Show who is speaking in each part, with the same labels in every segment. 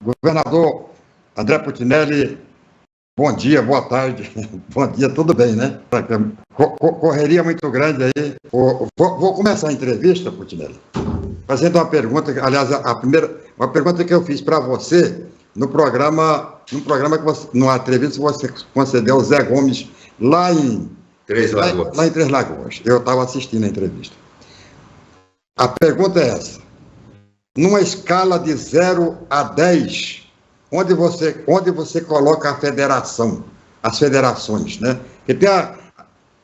Speaker 1: Governador André Putinelli, bom dia, boa tarde. Bom dia, tudo bem, né? Correria muito grande aí. Vou começar a entrevista, Putinelli, fazendo uma pergunta, aliás, uma pergunta que eu fiz para você num programa que você, numa entrevista que você concedeu ao Zé Gomes lá em Três Lagoas. Eu estava assistindo a entrevista. A pergunta é essa: numa escala de 0 a 10, onde você coloca a federação, as federações, né? Porque tem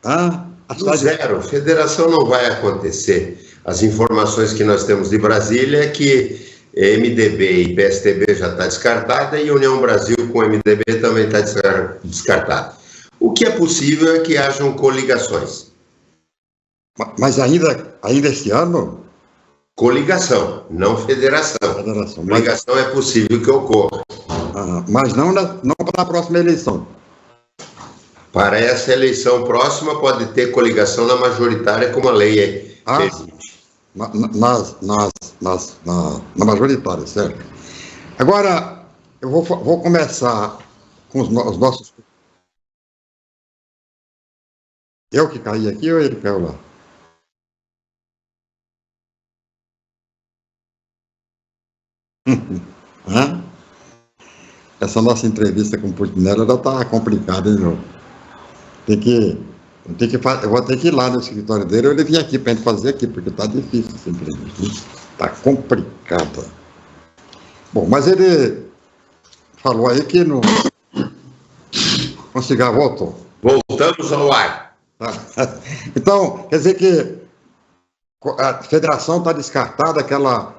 Speaker 2: no zero, federação não vai acontecer. As informações que nós temos de Brasília é que MDB e PSTB já está descartada e União Brasil com MDB também está descartada. O que é possível é que hajam coligações.
Speaker 1: Mas ainda este ano?
Speaker 2: Coligação, não federação. Coligação é possível que ocorra.
Speaker 1: Mas não para a próxima eleição.
Speaker 2: Para essa eleição próxima pode ter coligação na majoritária, como a lei permite.
Speaker 1: Na majoritária, certo? Agora, eu vou começar com os nossos... Eu que caí aqui ou ele caiu lá? Essa nossa entrevista com o Putinelli já está complicada, hein, meu? Eu vou ter que ir lá no escritório dele, ou ele vir aqui para a gente fazer aqui, porque está difícil essa entrevista. Está complicada. Bom, mas ele falou aí que não conseguiu, voltou.
Speaker 2: Voltamos ao ar.
Speaker 1: Então, quer dizer que a federação está descartada, aquela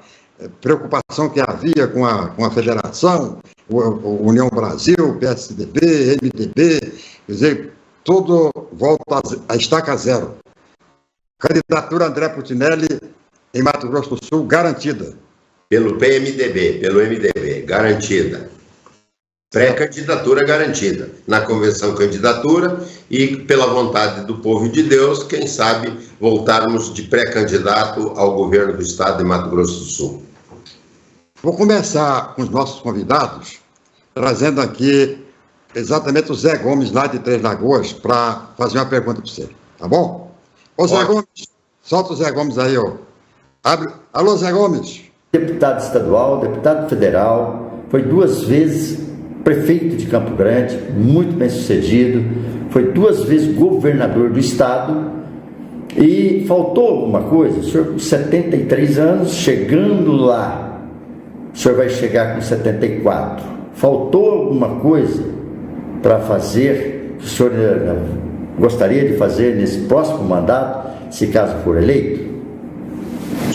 Speaker 1: preocupação que havia com a federação, União Brasil, PSDB, MDB, quer dizer, tudo volta a estaca zero. Candidatura André Putinelli em Mato Grosso do Sul garantida.
Speaker 2: Pelo MDB, garantida. Pré-candidatura garantida. Na convenção candidatura e pela vontade do povo de Deus, quem sabe voltarmos de pré-candidato ao governo do estado de Mato Grosso do Sul.
Speaker 1: Vou começar com os nossos convidados, trazendo aqui exatamente o Zé Gomes, lá de Três Lagoas, para fazer uma pergunta para você, tá bom? Ô Zé Gomes, solta o Zé Gomes aí, ó. Alô, Zé Gomes.
Speaker 3: Deputado estadual, deputado federal, foi 2 vezes prefeito de Campo Grande, muito bem sucedido, foi 2 vezes governador do estado. E faltou alguma coisa? O senhor com 73 anos, chegando lá, o senhor vai chegar com 74. Faltou alguma coisa para fazer, que o senhor gostaria de fazer nesse próximo mandato, se caso for eleito?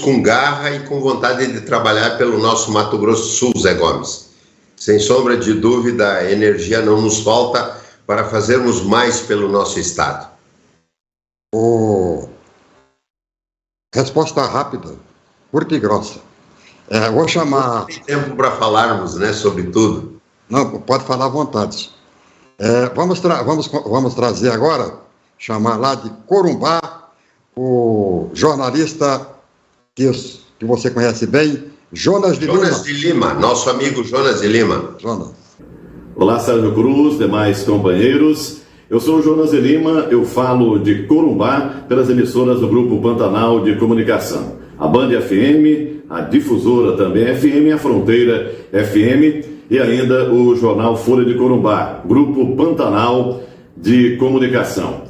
Speaker 2: Com garra e com vontade de trabalhar pelo nosso Mato Grosso do Sul, Zé Gomes. Sem sombra de dúvida, a energia não nos falta para fazermos mais pelo nosso estado.
Speaker 1: Resposta rápida, curta e grossa. Vou chamar...
Speaker 2: Não tem tempo para falarmos, né, sobre tudo.
Speaker 1: Não, pode falar à vontade. Vamos trazer agora, chamar lá de Corumbá, o jornalista que você conhece bem, Jonas de Lima.
Speaker 2: Jonas de Lima, nosso amigo Jonas de Lima.
Speaker 1: Jonas.
Speaker 4: Olá, Sérgio Cruz, demais companheiros. Eu sou o Jonas de Lima, eu falo de Corumbá pelas emissoras do Grupo Pantanal de Comunicação. A Band FM, a Difusora também FM, a Fronteira FM e ainda o jornal Folha de Corumbá, Grupo Pantanal de Comunicação.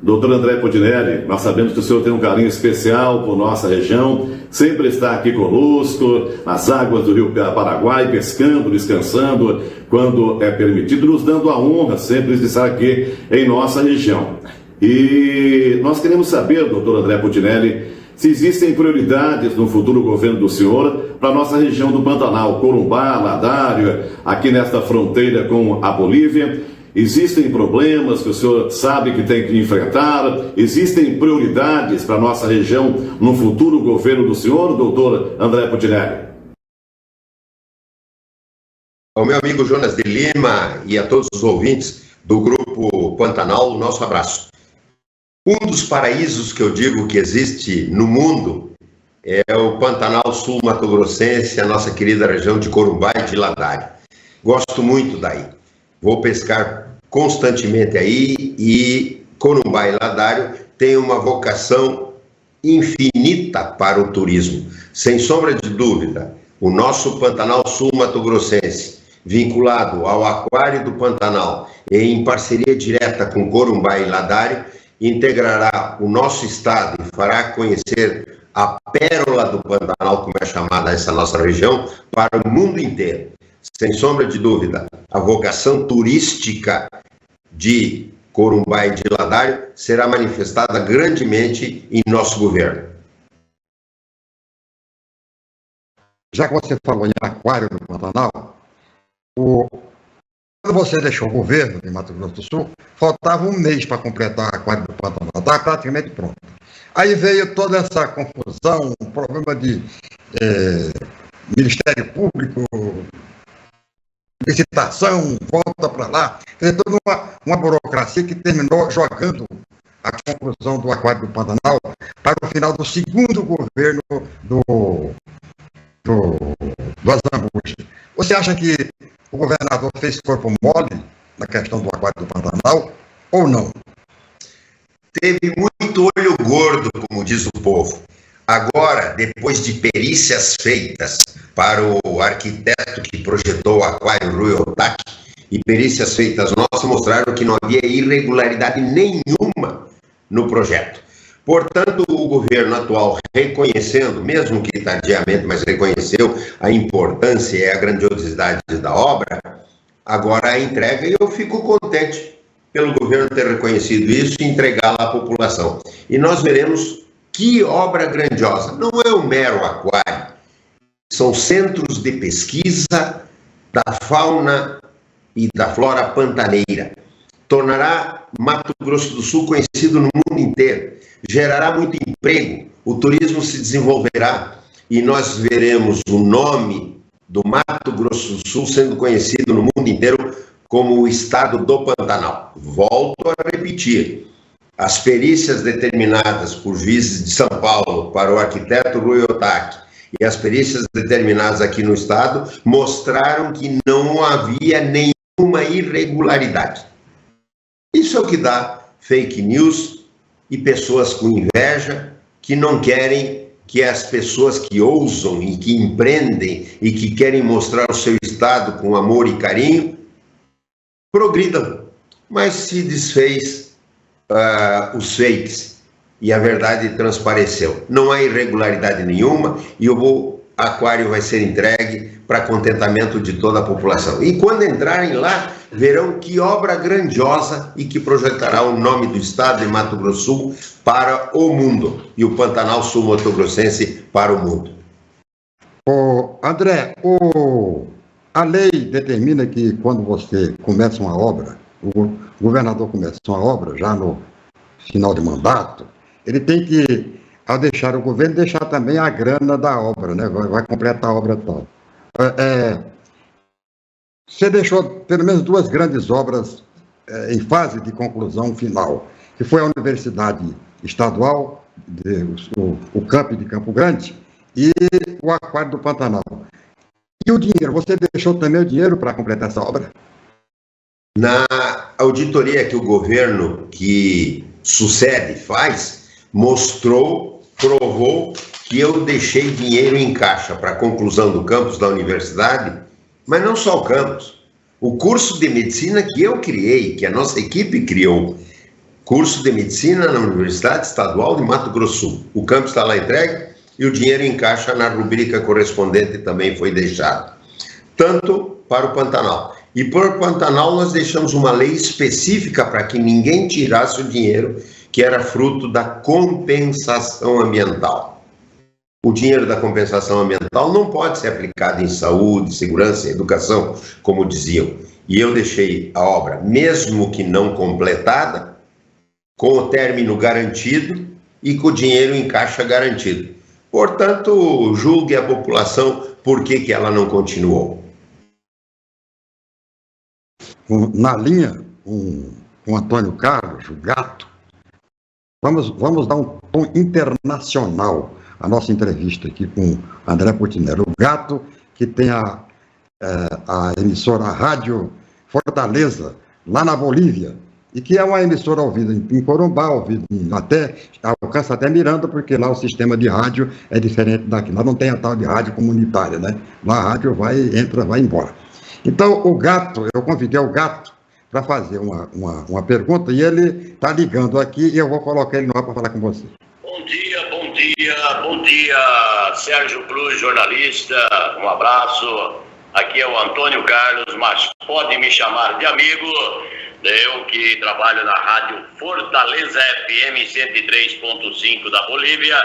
Speaker 4: Doutor André Putinelli, nós sabemos que o senhor tem um carinho especial por nossa região, sempre está aqui conosco, nas águas do Rio Paraguai, pescando, descansando, quando é permitido, nos dando a honra sempre de estar aqui em nossa região. E nós queremos saber, doutor André Putinelli, se existem prioridades no futuro governo do senhor para a nossa região do Pantanal, Corumbá, Ladário, aqui nesta fronteira com a Bolívia. Existem problemas que o senhor sabe que tem que enfrentar? Existem prioridades para a nossa região no futuro governo do senhor, doutor André Putinelli?
Speaker 2: Ao meu amigo Jonas de Lima e a todos os ouvintes do Grupo Pantanal, o nosso abraço. Um dos paraísos que eu digo que existe no mundo é o Pantanal Sul Mato Grossense, a nossa querida região de Corumbá e de Ladário. Gosto muito daí. Vou pescar constantemente aí e Corumbá e Ladário têm uma vocação infinita para o turismo. Sem sombra de dúvida, o nosso Pantanal Sul Mato Grossense, vinculado ao Aquário do Pantanal e em parceria direta com Corumbá e Ladário, integrará o nosso estado e fará conhecer a pérola do Pantanal, como é chamada essa nossa região, para o mundo inteiro. Sem sombra de dúvida, a vocação turística de Corumbá e de Ladário será manifestada grandemente em nosso governo.
Speaker 1: Já que você falou em Aquário do Pantanal, quando você deixou o governo de Mato Grosso do Sul, faltava um mês para completar o Aquário do Pantanal, estava praticamente pronto. Aí veio toda essa confusão, um problema de Ministério Público, licitação, volta para lá, tem toda uma burocracia que terminou jogando a conclusão do Aquário do Pantanal para o final do segundo governo do Azambuja. Você acha que o governador fez corpo mole na questão do Aquário do Pantanal ou não?
Speaker 2: Teve muito olho gordo, como diz o povo. Agora, depois de perícias feitas para o arquiteto que projetou o Aquário, Rui Otaki, e perícias feitas nossas mostraram que não havia irregularidade nenhuma no projeto. Portanto, o governo atual, reconhecendo, mesmo que tardiamente, mas reconheceu a importância e a grandiosidade da obra, agora a entrega, e eu fico contente pelo governo ter reconhecido isso e entregá-la à população. E nós veremos que obra grandiosa. Não é um mero aquário, são centros de pesquisa da fauna e da flora pantaneira. Tornará Mato Grosso do Sul conhecido no mundo inteiro, gerará muito emprego, o turismo se desenvolverá e nós veremos o nome do Mato Grosso do Sul sendo conhecido no mundo inteiro como o estado do Pantanal. Volto a repetir, as perícias determinadas por juízes de São Paulo para o arquiteto Rui Otaki e as perícias determinadas aqui no estado mostraram que não havia nenhuma irregularidade. Isso é o que dá fake news e pessoas com inveja que não querem que as pessoas que ousam e que empreendem e que querem mostrar o seu estado com amor e carinho progridam, mas se desfez os fakes e a verdade transpareceu. Não há irregularidade nenhuma e o aquário vai ser entregue para contentamento de toda a população. E quando entrarem lá, verão que obra grandiosa e que projetará o nome do estado de Mato Grosso Sul para o mundo e o Pantanal Sul Mato Grossense para o mundo.
Speaker 1: André, a lei determina que quando você começa uma obra, o governador começa uma obra já no final de mandato, ele tem que, ao deixar o governo, deixar também a grana da obra, né? Vai completar a obra toda. Você deixou pelo menos duas grandes obras em fase de conclusão final, que foi a Universidade Estadual, o Camp de Campo Grande e o Aquário do Pantanal. E o dinheiro? Você deixou também o dinheiro para completar essa obra?
Speaker 2: Na auditoria que o governo que sucede faz, provou que eu deixei dinheiro em caixa para a conclusão do campus da universidade, mas não só o campus. O curso de medicina que eu criei, que a nossa equipe criou, curso de medicina na Universidade Estadual de Mato Grosso do Sul. O campus está lá entregue e o dinheiro em caixa na rubrica correspondente também foi deixado. Tanto para o Pantanal. E por Pantanal nós deixamos uma lei específica para que ninguém tirasse o dinheiro que era fruto da compensação ambiental. O dinheiro da compensação ambiental não pode ser aplicado em saúde, segurança e educação, como diziam. E eu deixei a obra, mesmo que não completada, com o término garantido e com o dinheiro em caixa garantido. Portanto, julgue a população por que ela não continuou.
Speaker 1: Na linha com Antônio Carlos, o Gato, vamos dar um tom internacional. a nossa entrevista aqui com André Portinelli, o gato que tem a emissora a Rádio Fortaleza, lá na Bolívia, e que é uma emissora ouvida em Corumbá, ouvida alcança até Miranda, porque lá o sistema de rádio é diferente daqui. Lá não tem a tal de rádio comunitária, né? Lá a rádio entra, vai embora. Então, eu convidei o gato para fazer uma pergunta, e ele está ligando aqui, e eu vou colocar ele no ar para falar com você.
Speaker 5: Bom dia, Sérgio Cruz, jornalista, um abraço. Aqui é o Antônio Carlos, mas pode me chamar de amigo. Eu que trabalho na Rádio Fortaleza FM 103.5 da Bolívia.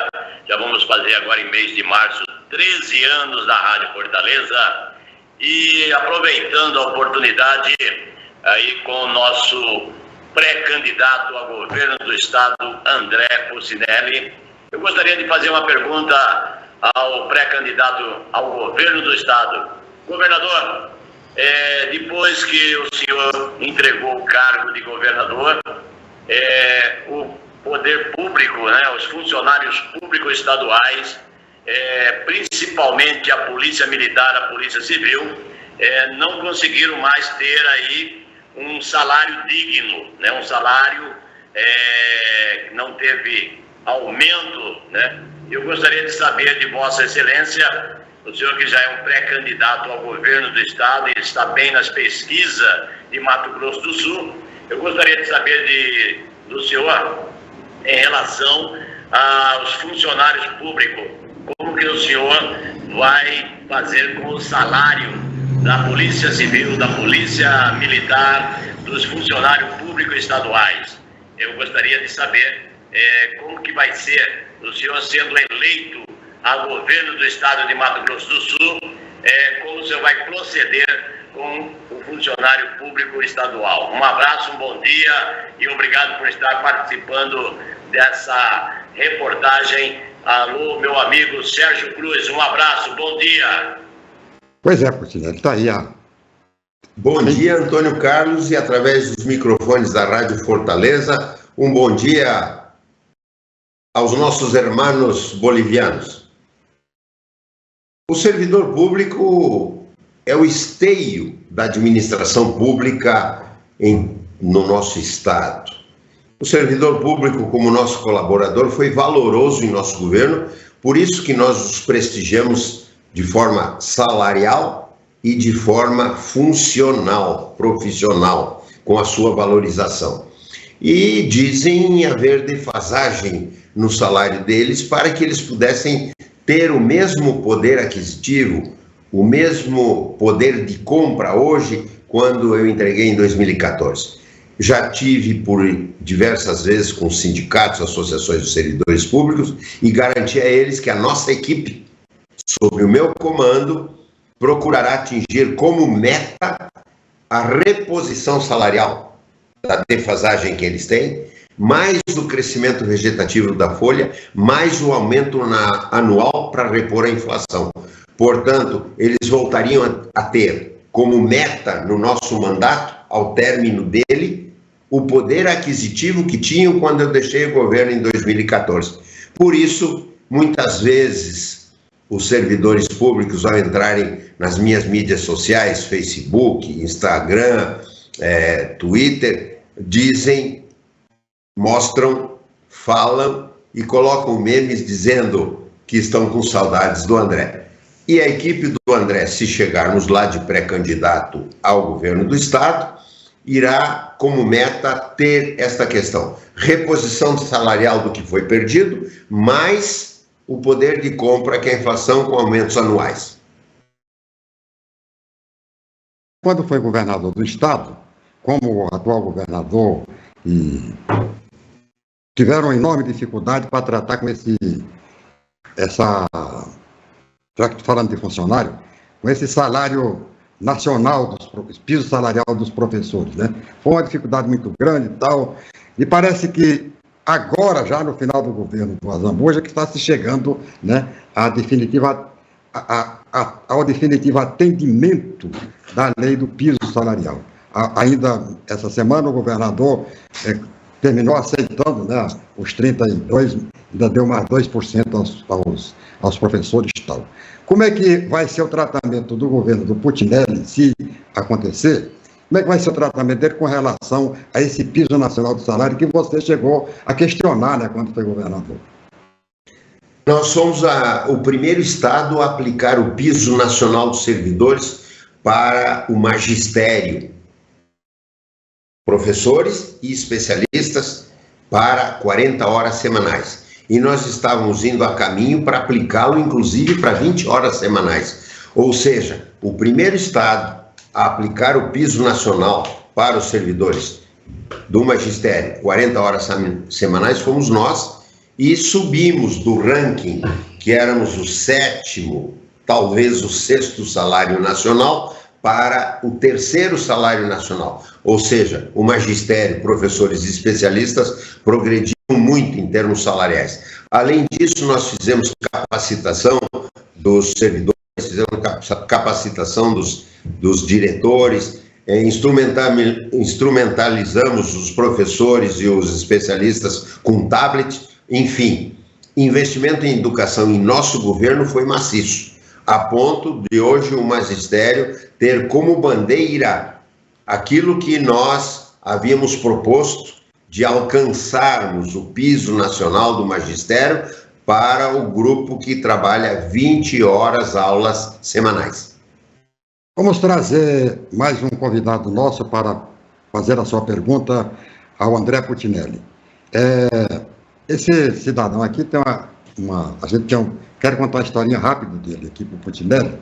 Speaker 5: Já vamos fazer agora em mês de março 13 anos da Rádio Fortaleza. E aproveitando a oportunidade aí com o nosso pré-candidato a governo do estado, André Portinelli, eu gostaria de fazer uma pergunta ao pré-candidato ao governo do estado. Governador, depois que o senhor entregou o cargo de governador, o poder público, né, os funcionários públicos estaduais, principalmente a Polícia Militar, a Polícia Civil, não conseguiram mais ter aí um salário digno, né, um salário que não teve aumento, né? Eu gostaria de saber de Vossa Excelência, o senhor que já é um pré-candidato ao governo do estado e está bem nas pesquisas de Mato Grosso do Sul, eu gostaria de saber do senhor em relação aos funcionários públicos, como que o senhor vai fazer com o salário da Polícia Civil, da Polícia Militar, dos funcionários públicos estaduais. Eu gostaria de saber como que vai ser o senhor sendo eleito a governo do estado de Mato Grosso do Sul, como o senhor vai proceder com o funcionário público estadual. Um abraço, um bom dia e obrigado por estar participando dessa reportagem. Alô, meu amigo Sérgio Cruz, um abraço, bom dia.
Speaker 1: Pois é, Portinelli, está aí
Speaker 2: Bom dia, Antônio Carlos, e através dos microfones da Rádio Fortaleza, um bom dia aos nossos irmãos bolivianos. O servidor público é o esteio da administração pública no nosso estado. O servidor público, como nosso colaborador, foi valoroso em nosso governo, por isso que nós os prestigiamos de forma salarial e de forma funcional, profissional, com a sua valorização. E dizem haver defasagem no salário deles para que eles pudessem ter o mesmo poder aquisitivo, o mesmo poder de compra hoje, quando eu entreguei em 2014. Já tive por diversas vezes com sindicatos, associações de servidores públicos, e garanti a eles que a nossa equipe, sob o meu comando, procurará atingir como meta a reposição salarial da defasagem que eles têm, mais o crescimento vegetativo da folha, mais o aumento anual para repor a inflação. Portanto, eles voltariam a ter como meta no nosso mandato, ao término dele, o poder aquisitivo que tinham quando eu deixei o governo em 2014. Por isso, muitas vezes, os servidores públicos, ao entrarem nas minhas mídias sociais, Facebook, Instagram, Twitter, dizem, mostram, falam e colocam memes dizendo que estão com saudades do André. E a equipe do André, se chegarmos lá de pré-candidato ao governo do estado, irá como meta ter esta questão: reposição salarial do que foi perdido, mais o poder de compra que é a inflação com aumentos anuais.
Speaker 1: Quando foi governador do estado, como o atual governador, tiveram enorme dificuldade para tratar com já que estou falando de funcionário, com esse salário nacional, piso salarial dos professores, né? Foi uma dificuldade muito grande e tal, e parece que agora, já no final do governo do Azambuja, que está se chegando, né, ao definitivo atendimento da lei do piso salarial. Ainda essa semana o governador terminou aceitando, né, os 32, ainda deu mais 2% aos professores e tal. Como é que vai ser o tratamento do governo do Putinelli, se acontecer? Como é que vai ser o tratamento dele com relação a esse piso nacional do salário que você chegou a questionar, né, quando foi governador?
Speaker 2: Nós somos o primeiro estado a aplicar o piso nacional dos servidores para o magistério. Professores e especialistas para 40 horas semanais. E nós estávamos indo a caminho para aplicá-lo, inclusive, para 20 horas semanais. Ou seja, o primeiro estado a aplicar o piso nacional para os servidores do magistério, 40 horas semanais, fomos nós, e subimos do ranking, que éramos o 7º, talvez o 6º salário nacional, para o 3º salário nacional. Ou seja, o magistério, professores e especialistas progrediram muito em termos salariais. Além disso, nós fizemos capacitação dos servidores, fizemos capacitação dos diretores, instrumentalizamos os professores e os especialistas com tablet, enfim, investimento em educação em nosso governo foi maciço, a ponto de hoje o magistério ter como bandeira aquilo que nós havíamos proposto de alcançarmos o piso nacional do magistério para o grupo que trabalha 20 horas aulas semanais.
Speaker 1: Vamos trazer mais um convidado nosso para fazer a sua pergunta ao André Putinelli. Esse cidadão aqui tem a gente quero contar uma historinha rápida dele aqui para o Putinelli.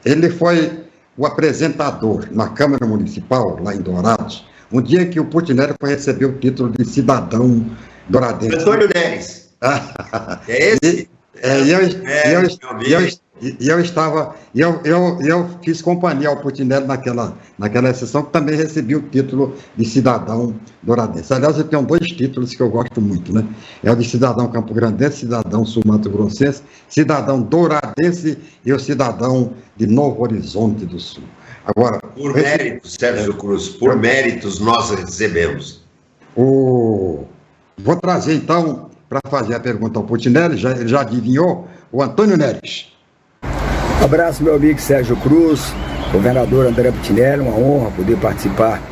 Speaker 1: Ele foi o apresentador na Câmara Municipal, lá em Dourados, um dia que o Putinelli foi receber o título de cidadão douradense.
Speaker 2: Antônio Neres. É esse?
Speaker 1: Eu fiz companhia ao Putinelli naquela sessão, que também recebi o título de cidadão douradense. Aliás, eu tenho 2 títulos que eu gosto muito, né? É o de cidadão campograndense, cidadão sul-mato-grossense, cidadão douradense e o cidadão de Novo Horizonte do Sul. Agora,
Speaker 2: por méritos, Sérgio Cruz, por méritos nós recebemos.
Speaker 1: Vou trazer, então, para fazer a pergunta ao Putinelli, ele já adivinhou, o Antônio Neres.
Speaker 6: Abraço, meu amigo Sérgio Cruz, governador André Putinelli, uma honra poder participar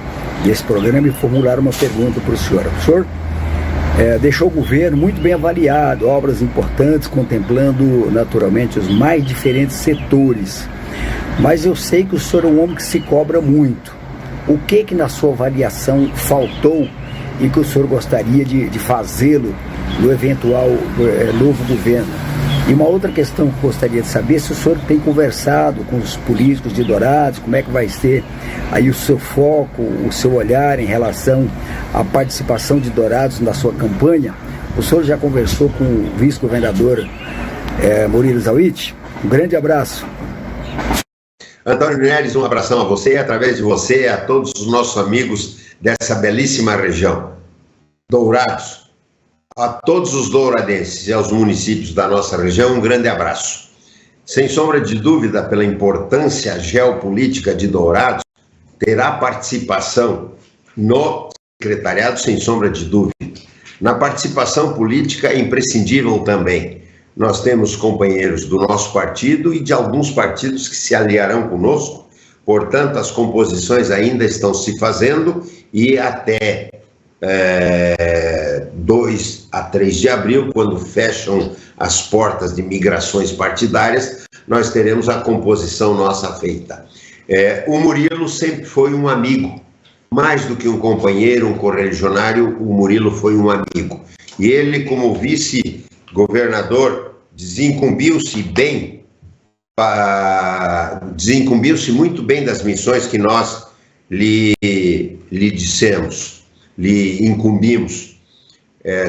Speaker 6: desse programa e formular uma pergunta para o senhor. O senhor deixou o governo muito bem avaliado, obras importantes, contemplando naturalmente os mais diferentes setores. Mas eu sei que o senhor é um homem que se cobra muito. O que na sua avaliação faltou e que o senhor gostaria de fazê-lo no eventual novo governo? E uma outra questão que gostaria de saber, se o senhor tem conversado com os políticos de Dourados, como é que vai ser aí o seu foco, o seu olhar em relação à participação de Dourados na sua campanha. O senhor já conversou com o vice-governador Murilo Zawitch? Um grande abraço.
Speaker 2: Antônio Neres, um abração a você e, através de você, a todos os nossos amigos dessa belíssima região. Dourados. A todos os douradenses e aos municípios da nossa região, um grande abraço. Sem sombra de dúvida, pela importância geopolítica de Dourados, terá participação no secretariado, sem sombra de dúvida. Na participação política é imprescindível também. Nós temos companheiros do nosso partido e de alguns partidos que se aliarão conosco, portanto, as composições ainda estão se fazendo e até 2 a 3 de abril, quando fecham as portas de migrações partidárias, nós teremos a composição nossa feita. O Murilo sempre foi um amigo, mais do que um companheiro, um correligionário, o Murilo foi um amigo. E ele, como vice-governador, desincumbiu-se muito bem das missões que nós lhe dissemos, lhe incumbimos.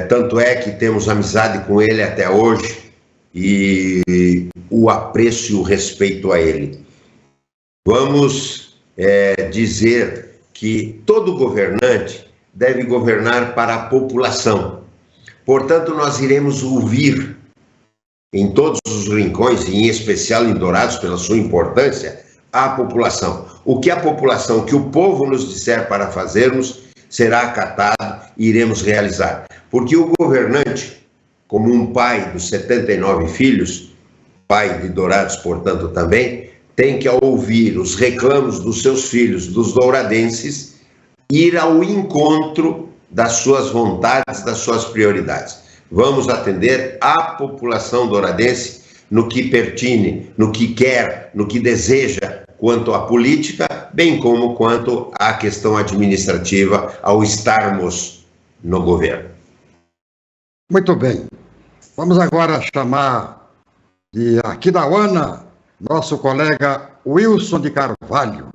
Speaker 2: Tanto é que temos amizade com ele até hoje e o apreço e o respeito a ele. Vamos dizer que todo governante deve governar para a população. Portanto, nós iremos ouvir em todos os rincões, e em especial em Dourados, pela sua importância, a população. O que a população, que o povo nos disser para fazermos, será acatado e iremos realizar. Porque o governante, como um pai dos 79 filhos, pai de Dourados, portanto, também, tem que, ao ouvir os reclamos dos seus filhos, dos douradenses, ir ao encontro das suas vontades, das suas prioridades. Vamos atender a população douradense no que pertine, no que quer, no que deseja, quanto à política, bem como quanto à questão administrativa, ao estarmos no governo.
Speaker 1: Muito bem. Vamos agora chamar de Aquidauana nosso colega Wilson de Carvalho.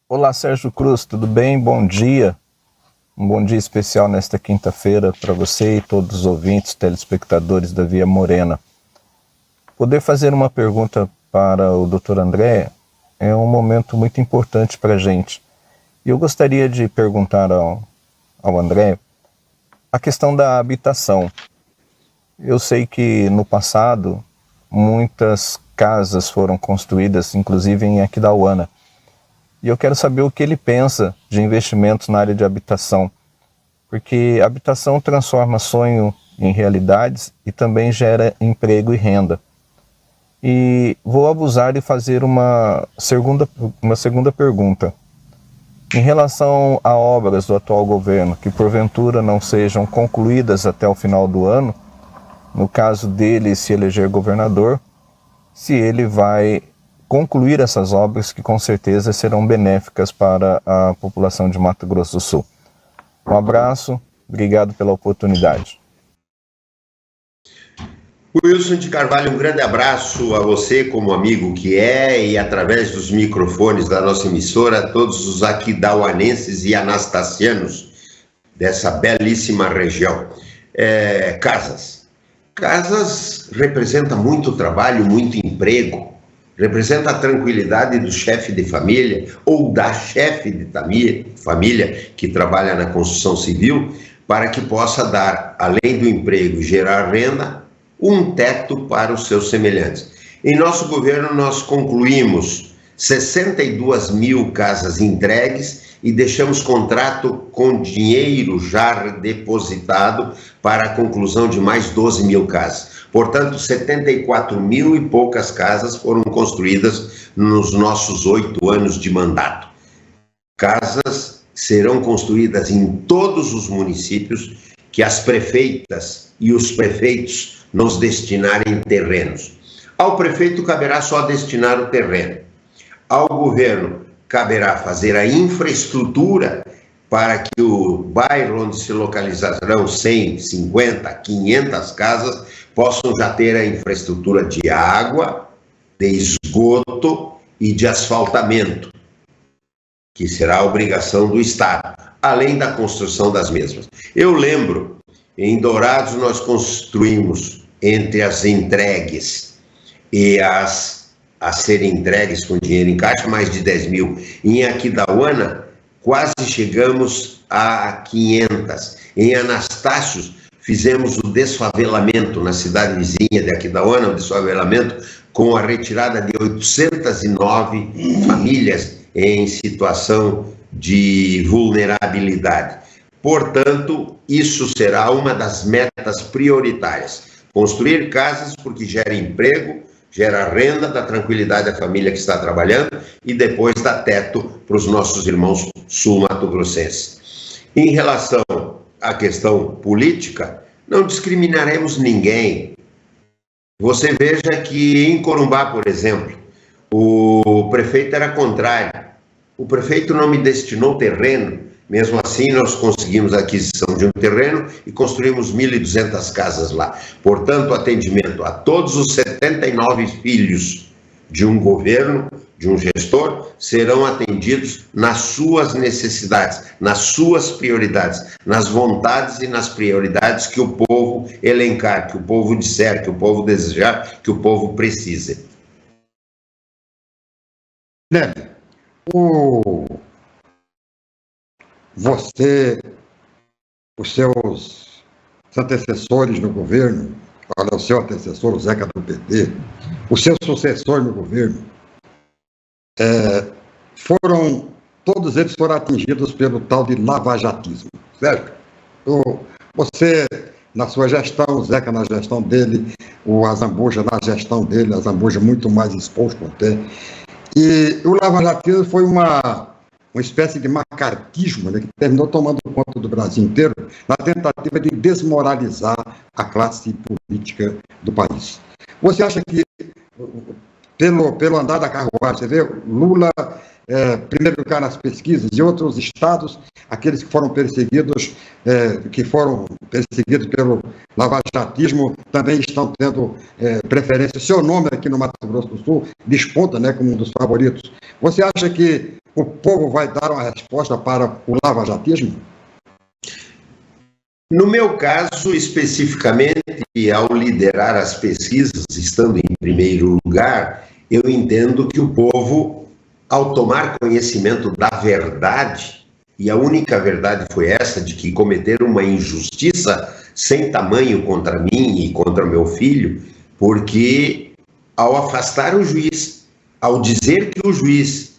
Speaker 7: Olá, Sérgio Cruz, tudo bem? Bom dia. Um bom dia especial nesta quinta-feira para você e todos os ouvintes, telespectadores da Via Morena. Poder fazer uma pergunta para o Dr. André é um momento muito importante para a gente. E eu gostaria de perguntar ao André a questão da habitação. Eu sei que no passado muitas casas foram construídas, inclusive em Aquidauana. E eu quero saber o que ele pensa de investimentos na área de habitação. Porque a habitação transforma sonho em realidades e também gera emprego e renda. E vou abusar e fazer uma segunda pergunta. Em relação a obras do atual governo que porventura não sejam concluídas até o final do ano, no caso dele se eleger governador, se ele vai concluir essas obras que com certeza serão benéficas para a população de Mato Grosso do Sul. Um abraço, obrigado pela oportunidade.
Speaker 2: Wilson de Carvalho, um grande abraço a você como amigo que é e através dos microfones da nossa emissora, a todos os aquidauanenses e anastacianos dessa belíssima região. Casas representa muito trabalho, muito emprego, representa a tranquilidade do chefe de família ou da chefe de família que trabalha na construção civil para que possa dar, além do emprego, gerar renda, um teto para os seus semelhantes. Em nosso governo, nós concluímos 62 mil casas entregues e deixamos contrato com dinheiro já depositado para a conclusão de mais 12 mil casas. Portanto, 74 mil e poucas casas foram construídas nos nossos 8 anos de mandato. Casas serão construídas em todos os municípios que as prefeitas e os prefeitos nos destinarem terrenos. Ao prefeito caberá só destinar o terreno. Ao governo caberá fazer a infraestrutura para que o bairro onde se localizarão 100, 50, 500 casas possam já ter a infraestrutura de água, de esgoto e de asfaltamento, que será a obrigação do Estado, além da construção das mesmas. Eu lembro, em Dourados nós construímos entre as entregues e as a serem entregues com dinheiro em caixa, mais de 10 mil. Em Aquidauana, quase chegamos a 500. Em Anastácios, fizemos o desfavelamento na cidade vizinha de Aquidauana, o desfavelamento com a retirada de 809 famílias em situação de vulnerabilidade. Portanto, isso será uma das metas prioritárias. Construir casas porque gera emprego, gera renda, dá tranquilidade à família que está trabalhando e depois dá teto para os nossos irmãos sul-mato-grossenses. Em relação à questão política, não discriminaremos ninguém. Você veja que em Corumbá, por exemplo, o prefeito era contrário. O prefeito não me destinou terreno. Mesmo assim, nós conseguimos a aquisição de um terreno e construímos 1.200 casas lá. Portanto, atendimento a todos os 79 filhos de um governo, de um gestor, serão atendidos nas suas necessidades, nas suas prioridades, nas vontades e nas prioridades que o povo elencar, que o povo disser, que o povo desejar, que o povo precise.
Speaker 1: Nery, os seus antecessores no governo, olha, o seu antecessor, o Zeca do PT, o seu sucessor no governo, foram todos eles foram atingidos pelo tal de lavajatismo, certo? Você, na sua gestão, o Zeca na gestão dele, o Azambuja na gestão dele, o Azambuja muito mais exposto até. E o lavajatismo foi uma espécie de macartismo, né, que terminou tomando conta do Brasil inteiro na tentativa de desmoralizar a classe política do país. Você acha que, pelo andar da carruagem, você vê Lula primeiro lugar nas pesquisas e outros estados, aqueles que foram perseguidos pelo lavajatismo, também estão tendo preferência. Seu nome aqui no Mato Grosso do Sul desponta, né, como um dos favoritos. Você acha que o povo vai dar uma resposta para o lavajatismo?
Speaker 2: No meu caso, especificamente, ao liderar as pesquisas, estando em primeiro lugar, eu entendo que o povo, ao tomar conhecimento da verdade, e a única verdade foi essa, de que cometeram uma injustiça sem tamanho contra mim e contra meu filho, porque ao afastar o juiz, ao dizer que o juiz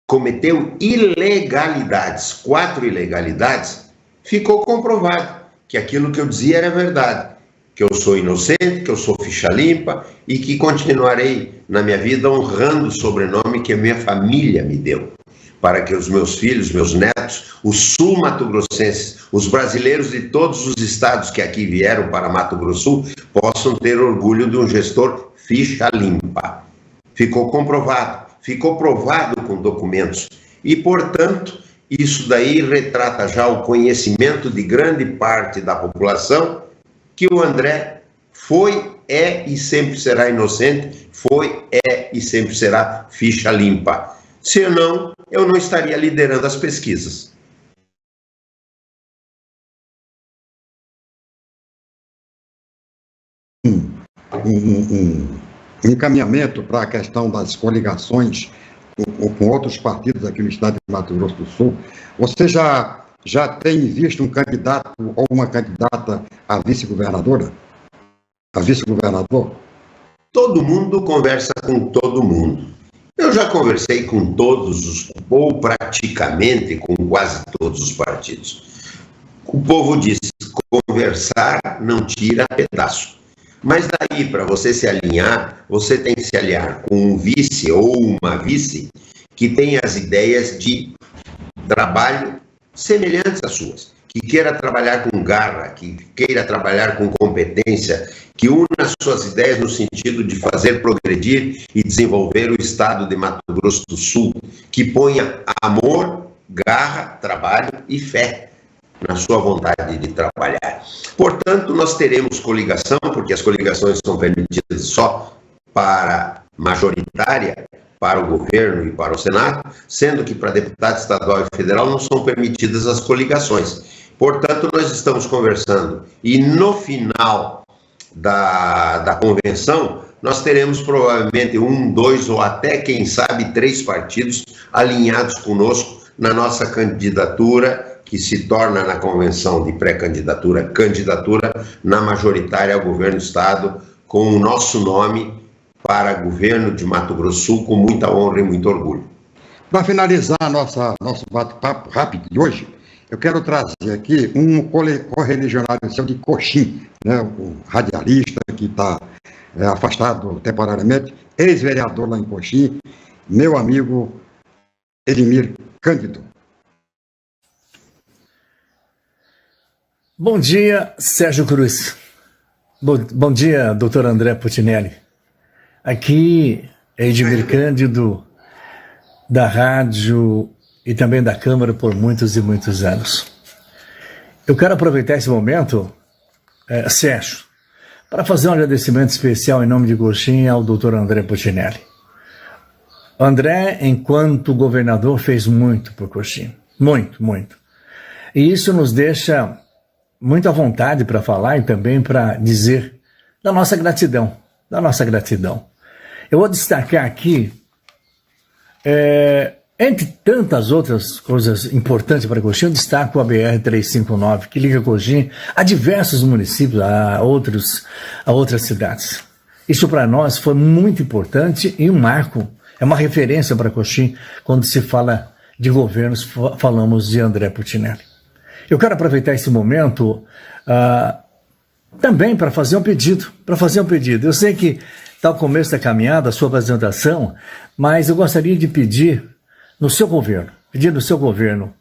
Speaker 2: cometeu ilegalidades, 4 ilegalidades, ficou comprovado que aquilo que eu dizia era verdade, que eu sou inocente, que eu sou ficha limpa e que continuarei na minha vida honrando o sobrenome que a minha família me deu, para que os meus filhos, meus netos, os sul-mato-grossenses, os brasileiros de todos os estados que aqui vieram para Mato Grosso possam ter orgulho de um gestor ficha limpa. Ficou comprovado, ficou provado com documentos e, portanto, isso daí retrata já o conhecimento de grande parte da população que o André foi, é e sempre será inocente, foi, é e sempre será ficha limpa. Senão, eu não estaria liderando as pesquisas.
Speaker 1: Um encaminhamento para a questão das coligações com outros partidos aqui no estado de Mato Grosso do Sul. Você já tem visto um candidato ou uma candidata a vice-governadora? A vice-governador?
Speaker 2: Todo mundo conversa com todo mundo. Eu já conversei com todos, ou praticamente com quase todos os partidos. O povo diz, conversar não tira pedaço. Mas daí, para você se alinhar, você tem que se alinhar com um vice ou uma vice que tenha as ideias de trabalho semelhantes às suas, que queira trabalhar com garra, que queira trabalhar com competência, que una as suas ideias no sentido de fazer progredir e desenvolver o estado de Mato Grosso do Sul, que ponha amor, garra, trabalho e fé na sua vontade de trabalhar. Portanto, nós teremos coligação, porque as coligações são permitidas só para majoritária, para o governo e para o Senado, sendo que para deputado estadual e federal não são permitidas as coligações. Portanto, nós estamos conversando e no final da convenção, nós teremos provavelmente 1, 2 ou até, quem sabe, 3 partidos alinhados conosco na nossa candidatura, que se torna na convenção de pré-candidatura, candidatura na majoritária ao governo do estado, com o nosso nome para governo de Mato Grosso do Sul, com muita honra e muito orgulho.
Speaker 1: Para finalizar nosso bate-papo rápido de hoje, eu quero trazer aqui um correligionário seu de Coxim, né, um radialista que está afastado temporariamente, ex-vereador lá em Coxim, meu amigo Edmir Cândido.
Speaker 8: Bom dia, Sérgio Cruz. Bom dia, doutor André Putinelli. Aqui é Edmir Cândido, da rádio e também da Câmara por muitos e muitos anos. Eu quero aproveitar esse momento, Sérgio, para fazer um agradecimento especial em nome de Coxim ao doutor André Putinelli. O André, enquanto governador, fez muito por Coxim. Muito, muito. E isso nos deixa muito à vontade para falar e também para dizer da nossa gratidão, Eu vou destacar aqui, entre tantas outras coisas importantes para Coxim, eu destaco a BR-359, que liga Coxim a diversos municípios, a outras cidades. Isso para nós foi muito importante e um marco, é uma referência para Coxim quando se fala de governos falamos de André Putinelli. Eu quero aproveitar esse momento também para fazer um pedido. Eu sei que está o começo da caminhada, a sua apresentação, mas eu gostaria de pedir no seu governo,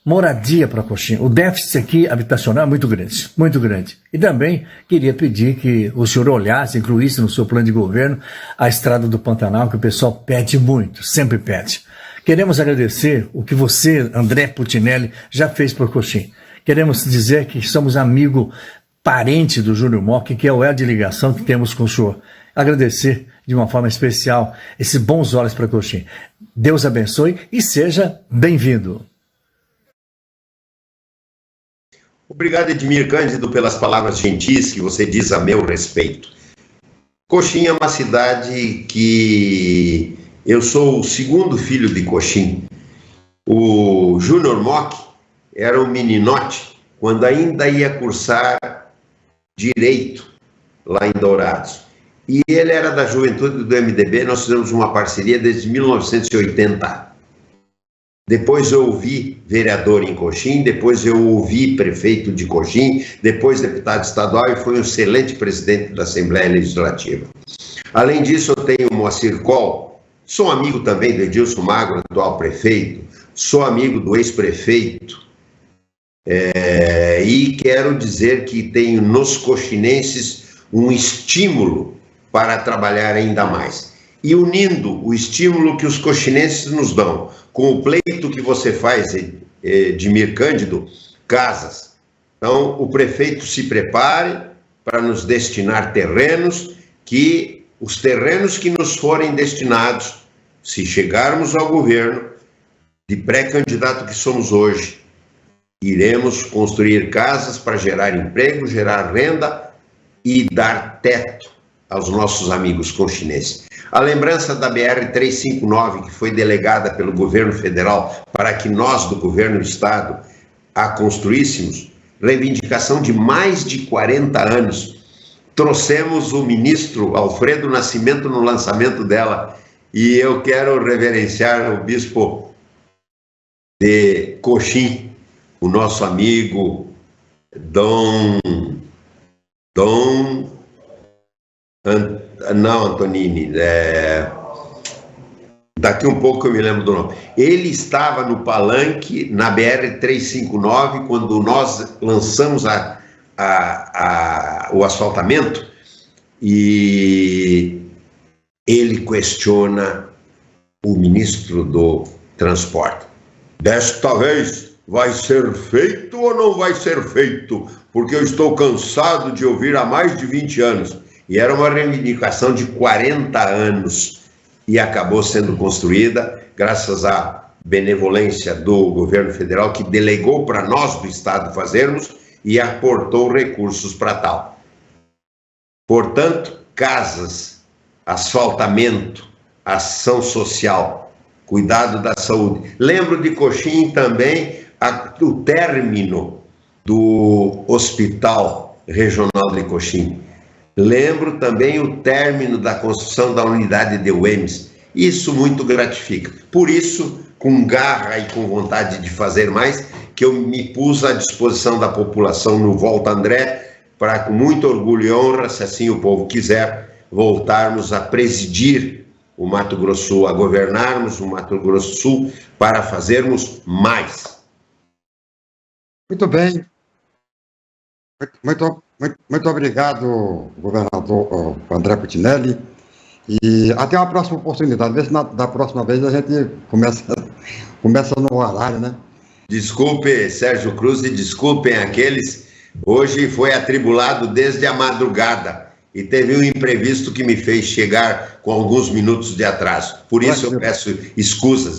Speaker 8: moradia para Coxim. O déficit aqui habitacional é muito grande. E também queria pedir que o senhor olhasse, incluísse no seu plano de governo a Estrada do Pantanal, que o pessoal pede muito, sempre pede. Queremos agradecer o que você, André Putinelli, já fez por Coxim. Queremos dizer que somos amigo, parente do Júnior Mock, que é o elo de ligação que temos com o senhor. Agradecer de uma forma especial esses bons olhos para Coxim. Deus abençoe e seja bem-vindo.
Speaker 2: Obrigado, Edmir Cândido, pelas palavras gentis que você diz a meu respeito. Coxim é uma cidade que eu sou o segundo filho de Coxim. O Júnior Mock era um meninote quando ainda ia cursar Direito lá em Dourados. E ele era da juventude do MDB, nós fizemos uma parceria desde 1980. Depois eu ouvi vereador em Coxim, depois eu ouvi prefeito de Coxim, depois deputado estadual e foi um excelente presidente da Assembleia Legislativa. Além disso, eu tenho o Moacir Coll, sou amigo também do Edilson Magro, atual prefeito, sou amigo do ex-prefeito, e quero dizer que tenho nos coxinenses um estímulo para trabalhar ainda mais. E unindo o estímulo que os coxinenses nos dão com o pleito que você faz, Edmir Cândido, casas. Então, o prefeito se prepare para nos destinar terrenos, que os terrenos que nos forem destinados, se chegarmos ao governo, de pré-candidato que somos hoje, iremos construir casas para gerar emprego, gerar renda e dar teto aos nossos amigos coxinenses. A lembrança da BR-359, que foi delegada pelo governo federal para que nós, do governo do estado, a construíssemos, reivindicação de mais de 40 anos. Trouxemos o ministro Alfredo Nascimento no lançamento dela, e eu quero reverenciar o bispo de Coxim, o nosso amigo Antonini, daqui um pouco eu me lembro do nome. Ele estava no palanque na BR-359 quando nós lançamos o asfaltamento, e ele questiona o ministro do Transporte. Desta vez vai ser feito ou não vai ser feito? Porque eu estou cansado de ouvir há mais de 20 anos. E era uma reivindicação de 40 anos e acabou sendo construída graças à benevolência do governo federal, que delegou para nós do estado fazermos e aportou recursos para tal. Portanto, casas, asfaltamento, ação social, cuidado da saúde. Lembro de Coxim também o término do Hospital Regional de Coxim. Lembro também o término da construção da unidade de UEMS. Isso muito gratifica. Por isso, com garra e com vontade de fazer mais, que eu me pus à disposição da população no Volta André, para, com muito orgulho e honra, se assim o povo quiser, voltarmos a presidir o Mato Grosso Sul, a governarmos o Mato Grosso Sul, para fazermos mais.
Speaker 1: Muito bem. Muito obrigado, governador André Putinelli. E até uma próxima oportunidade. Vê se da próxima vez a gente começa no horário, né?
Speaker 2: Desculpe, Sérgio Cruz, e desculpem aqueles. Hoje foi atribulado desde a madrugada e teve um imprevisto que me fez chegar com alguns minutos de atraso. Por isso eu peço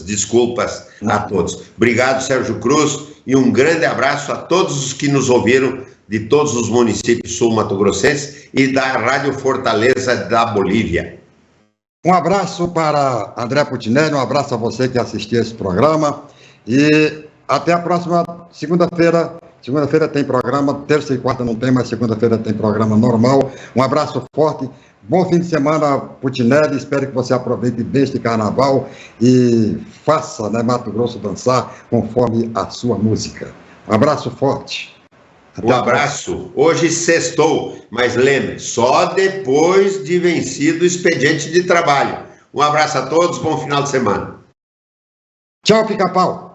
Speaker 2: desculpas a todos. Obrigado, Sérgio Cruz, e um grande abraço a todos os que nos ouviram de todos os municípios sul-mato-grossenses e da Rádio Fortaleza da Bolívia.
Speaker 1: Um abraço para André Putinelli, um abraço a você que assistiu esse programa, e até a próxima segunda-feira, Segunda-feira tem programa, terça e quarta não tem, mas segunda-feira tem programa normal. Um abraço forte. Bom fim de semana, Putinelli. Espero que você aproveite bem este carnaval e faça, né, Mato Grosso dançar conforme a sua música. Um abraço forte.
Speaker 2: Um abraço. Hoje sextou, mas lembre, só depois de vencido o expediente de trabalho. Um abraço a todos, bom final de semana.
Speaker 1: Tchau, Pica-Pau.